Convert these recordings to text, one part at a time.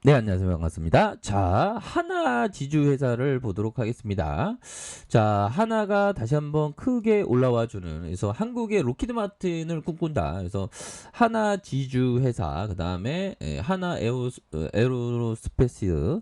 네, 안녕하세요. 반갑습니다. 자, 하나 지주회사를 보도록 하겠습니다. 자, 하나가 다시 한번 크게 올라와 주는, 그래서 한국의 로키드 마틴을 꿈꾼다. 그래서 하나 지주회사, 그 다음에 하나 에어로스페이스,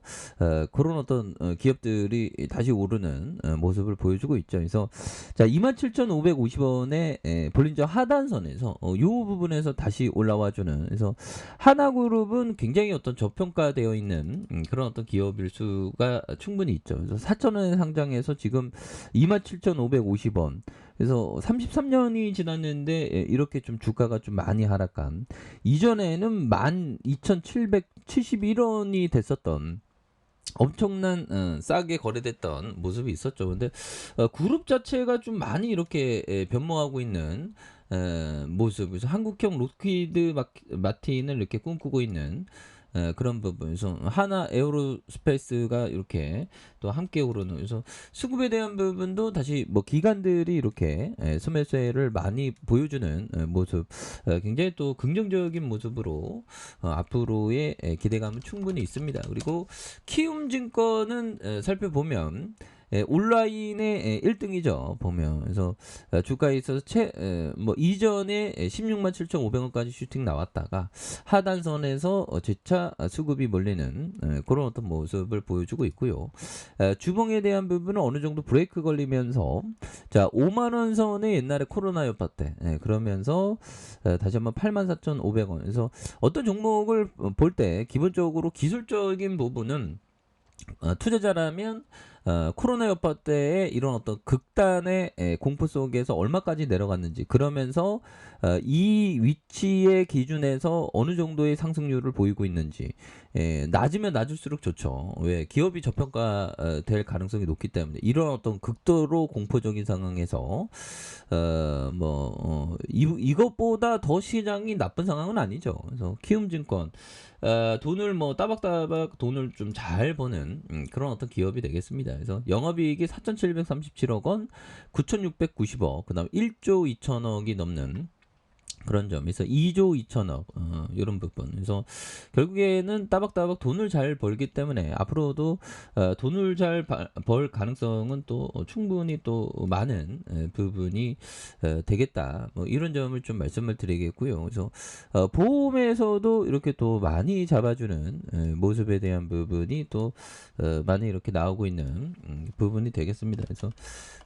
그런 어떤 기업들이 다시 오르는 모습을 보여주고 있죠. 그래서 자, 27,550원에 볼린저 하단선에서 이 부분에서 다시 올라와 주는, 그래서 하나그룹은 굉장히 어떤 저평가되어 있는 그런 어떤 기업일 수가 충분히 있죠. 그래서 4,000원에 상장해서 지금 27,550원. 그래서 33년이 지났는데 이렇게 좀 주가가 좀 많이 하락한. 이전에는 12,771원이 됐었던 엄청난 싸게 거래됐던 모습이 있었죠. 근데 그룹 자체가 좀 많이 이렇게 변모하고 있는 모습. 그래서 한국형 로키드 마틴을 이렇게 꿈꾸고 있는 그런 부분에서 하나 에어로스페이스가 이렇게 또 함께 오르는, 그래서 수급에 대한 부분도 다시 뭐 기관들이 이렇게 소매세를 많이 보여주는 모습, 굉장히 또 긍정적인 모습으로 앞으로의 기대감은 충분히 있습니다. 그리고 키움증권은 살펴보면 온라인의 1등이죠. 보면. 그래서 주가에 있어서 뭐 이전에 16만 7,500원까지 슈팅 나왔다가 하단선에서 재차 수급이 몰리는 그런 어떤 모습을 보여주고 있고요. 주봉에 대한 부분은 어느 정도 브레이크 걸리면서 자, 5만 원 선에 옛날에 코로나 여파 때 그러면서 다시 한번 84,500원. 그래서 어떤 종목을 볼 때 기본적으로 기술적인 부분은 투자자라면 코로나 여파 때의 이런 어떤 극단의 공포 속에서 얼마까지 내려갔는지, 그러면서 이 위치의 기준에서 어느 정도의 상승률을 보이고 있는지, 낮으면 낮을수록 좋죠. 왜? 기업이 저평가 될 가능성이 높기 때문에. 이런 어떤 극도로 공포적인 상황에서 이것보다 더 시장이 나쁜 상황은 아니죠. 그래서 키움증권 돈을 뭐 따박따박 돈을 좀 잘 버는 그런 어떤 기업이 되겠습니다. 그래서 영업이익이 4,737억 원, 9,690억, 그다음 1조 2천억이 넘는 그런 점에서 2조 2천억 이런 부분. 그래서 결국에는 따박따박 돈을 잘 벌기 때문에 앞으로도 돈을 잘 벌 가능성은 또 충분히 또 많은 부분이 되겠다. 뭐 이런 점을 좀 말씀을 드리겠고요. 그래서 보험에서도 이렇게 또 많이 잡아주는 모습에 대한 부분이 또 많이 이렇게 나오고 있는 부분이 되겠습니다. 그래서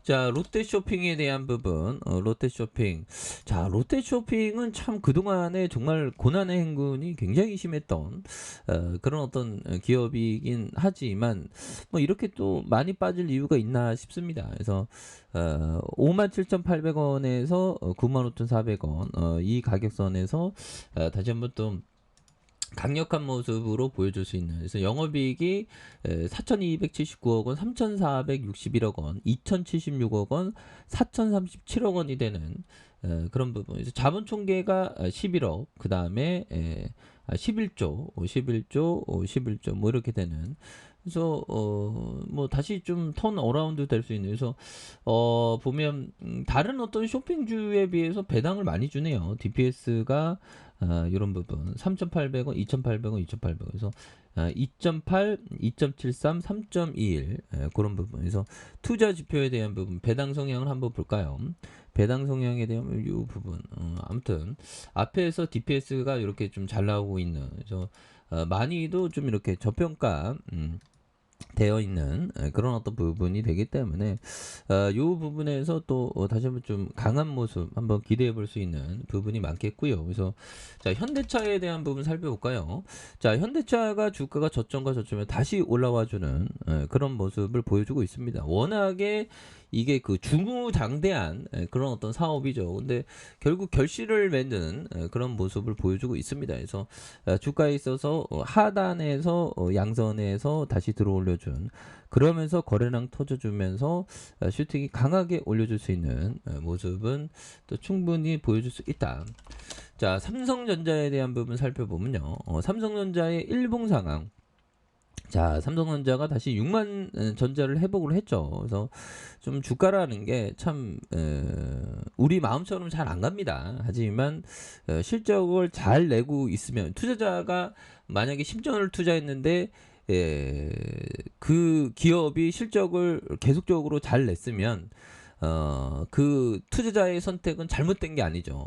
자, 롯데쇼핑에 대한 부분, 롯데쇼핑. 자, 롯데쇼핑은 참 그동안에 정말 고난의 행군이 굉장히 심했던 그런 어떤 기업이긴 하지만 뭐 이렇게 또 많이 빠질 이유가 있나 싶습니다. 그래서 57,800원에서 95,400원 이 가격선에서 다시 한번 또 강력한 모습으로 보여줄 수 있는, 그래서 영업이익이 4,279억 원, 3,461억 원, 2,076억 원, 4,037억 원이 되는 그런 부분. 그래서 자본 총계가 11억, 그 다음에 11조, 11조, 11조 뭐 이렇게 되는. 그래서 뭐 다시 좀 턴 어라운드 될 수 있는. 그래서 보면 다른 어떤 쇼핑주에 비해서 배당을 많이 주네요. DPS가 이런 부분 3,800원, 2,800원, 2,800원. 그래서 2.8, 2.73, 3.21 그런 부분. 그래서 투자 지표에 대한 부분, 배당 성향을 한번 볼까요? 배당 성향에 대한 이 부분. 아무튼 앞에서 DPS가 이렇게 좀 잘 나오고 있는. 그래서 많이도 좀 이렇게 저평가 되어 있는 그런 어떤 부분이 되기 때문에 이 부분에서 또 다시 한번 좀 강한 모습 한번 기대해 볼 수 있는 부분이 많겠고요. 그래서 자, 현대차에 대한 부분 살펴볼까요? 자, 현대차가 주가가 저점과 저점에 다시 올라와 주는 그런 모습을 보여주고 있습니다. 워낙에 이게 그 중우장대한 그런 어떤 사업이죠. 근데 결국 결실을 맺는 그런 모습을 보여주고 있습니다. 그래서 주가에 있어서 하단에서 양선에서 다시 들어올려준, 그러면서 거래량 터져주면서 슈팅이 강하게 올려줄 수 있는 모습은 또 충분히 보여줄 수 있다. 자, 삼성전자에 대한 부분 살펴보면요. 삼성전자의 일봉 상황. 자, 삼성전자가 다시 6만 전자를 회복을 했죠. 그래서 좀 주가라는 게 참 우리 마음처럼 잘 안 갑니다. 하지만 실적을 잘 내고 있으면 투자자가 만약에 10전을 투자했는데 그 기업이 실적을 계속적으로 잘 냈으면 그 투자자의 선택은 잘못된 게 아니죠.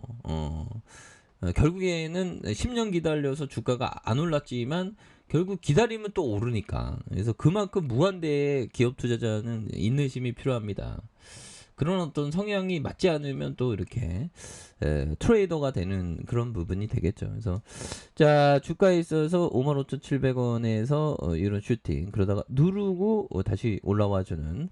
결국에는 10년 기다려서 주가가 안 올랐지만 결국 기다리면 또 오르니까. 그래서 그만큼 무한대의 기업 투자자는 인내심이 필요합니다. 그런 어떤 성향이 맞지 않으면 또 이렇게 트레이더가 되는 그런 부분이 되겠죠. 그래서 자, 주가에 있어서 55,700원에서 이런 슈팅 그러다가 누르고 다시 올라와주는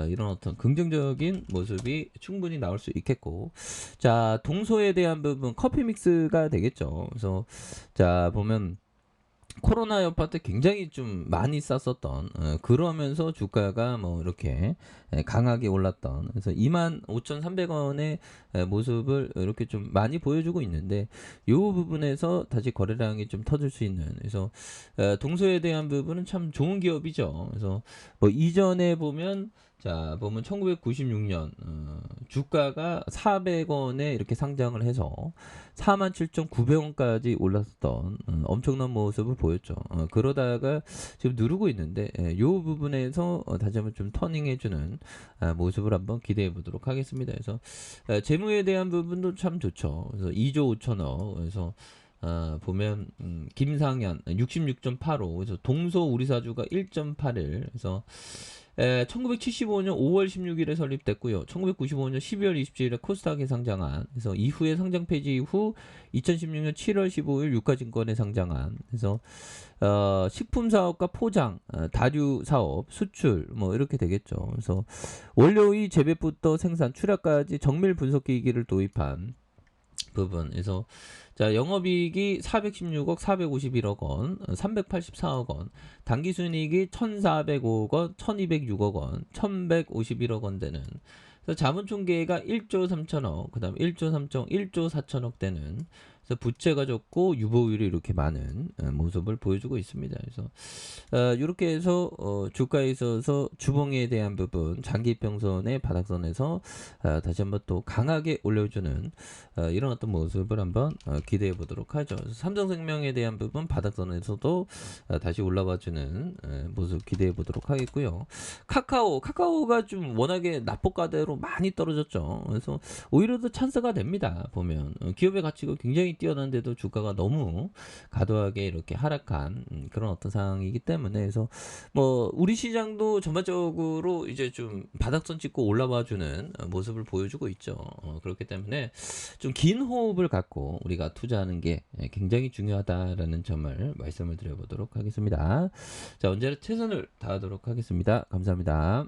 이런 어떤 긍정적인 모습이 충분히 나올 수 있겠고, 자, 동소에 대한 부분 커피 믹스가 되겠죠. 그래서 자, 보면 코로나 여파 때 굉장히 좀 많이 쌌었던 그러면서 주가가 뭐 이렇게 강하게 올랐던, 그래서 25,300원의 모습을 이렇게 좀 많이 보여주고 있는데 이 부분에서 다시 거래량이 좀 터질 수 있는, 그래서 동서에 대한 부분은 참 좋은 기업이죠. 그래서 뭐 이전에 보면 자, 보면 1996년 주가가 400원에 이렇게 상장을 해서 47,900원까지 올랐던 엄청난 모습을 보였죠. 그러다가 지금 누르고 있는데 이 부분에서 다시 한번 좀 터닝해주는 모습을 한번 기대해 보도록 하겠습니다. 그래서 재무에 대한 부분도 참 좋죠. 그래서 2조 5천억, 그래서 보면 김상현 66.85, 그래서 동서 우리사주가 1.81, 그래서 1975년 5월 16일에 설립됐고요. 1995년 12월 27일에 코스닥에 상장한, 그래서 이후에 상장 폐지 이후 2016년 7월 15일 유가증권에 상장한, 그래서 식품 사업과 포장, 다류 사업, 수출 뭐 이렇게 되겠죠. 그래서 원료의 재배부터 생산, 출하까지 정밀 분석기기를 도입한 부분. 그래서 자, 영업이익이 416억 451억 원, 384억 원, 당기순이익이 1,405억 원, 1,206억 원, 1,151억 원 되는, 그래서 자본총계가 1조 3천억, 그다음 1조 3천, 1조 4천억 되는, 그래서 부채가 적고 유보율이 이렇게 많은 모습을 보여주고 있습니다. 그래서 이렇게 해서 주가에 있어서 주봉에 대한 부분 장기평선의 바닥선에서 다시 한번 또 강하게 올려주는 이런 어떤 모습을 한번 기대해 보도록 하죠. 삼성생명에 대한 부분 바닥선에서도 다시 올라와주는 모습 기대해 보도록 하겠고요. 카카오가 좀 워낙에 납폭가대로 많이 떨어졌죠. 그래서 오히려 더 찬스가 됩니다. 보면 기업의 가치가 굉장히 뛰어난데도 주가가 너무 과도하게 이렇게 하락한 그런 어떤 상황이기 때문에, 그래서 뭐 우리 시장도 전반적으로 이제 좀 바닥선 찍고 올라와주는 모습을 보여주고 있죠. 그렇기 때문에 좀 긴 호흡을 갖고 우리가 투자하는 게 굉장히 중요하다라는 점을 말씀을 드려보도록 하겠습니다. 자, 언제나 최선을 다하도록 하겠습니다. 감사합니다.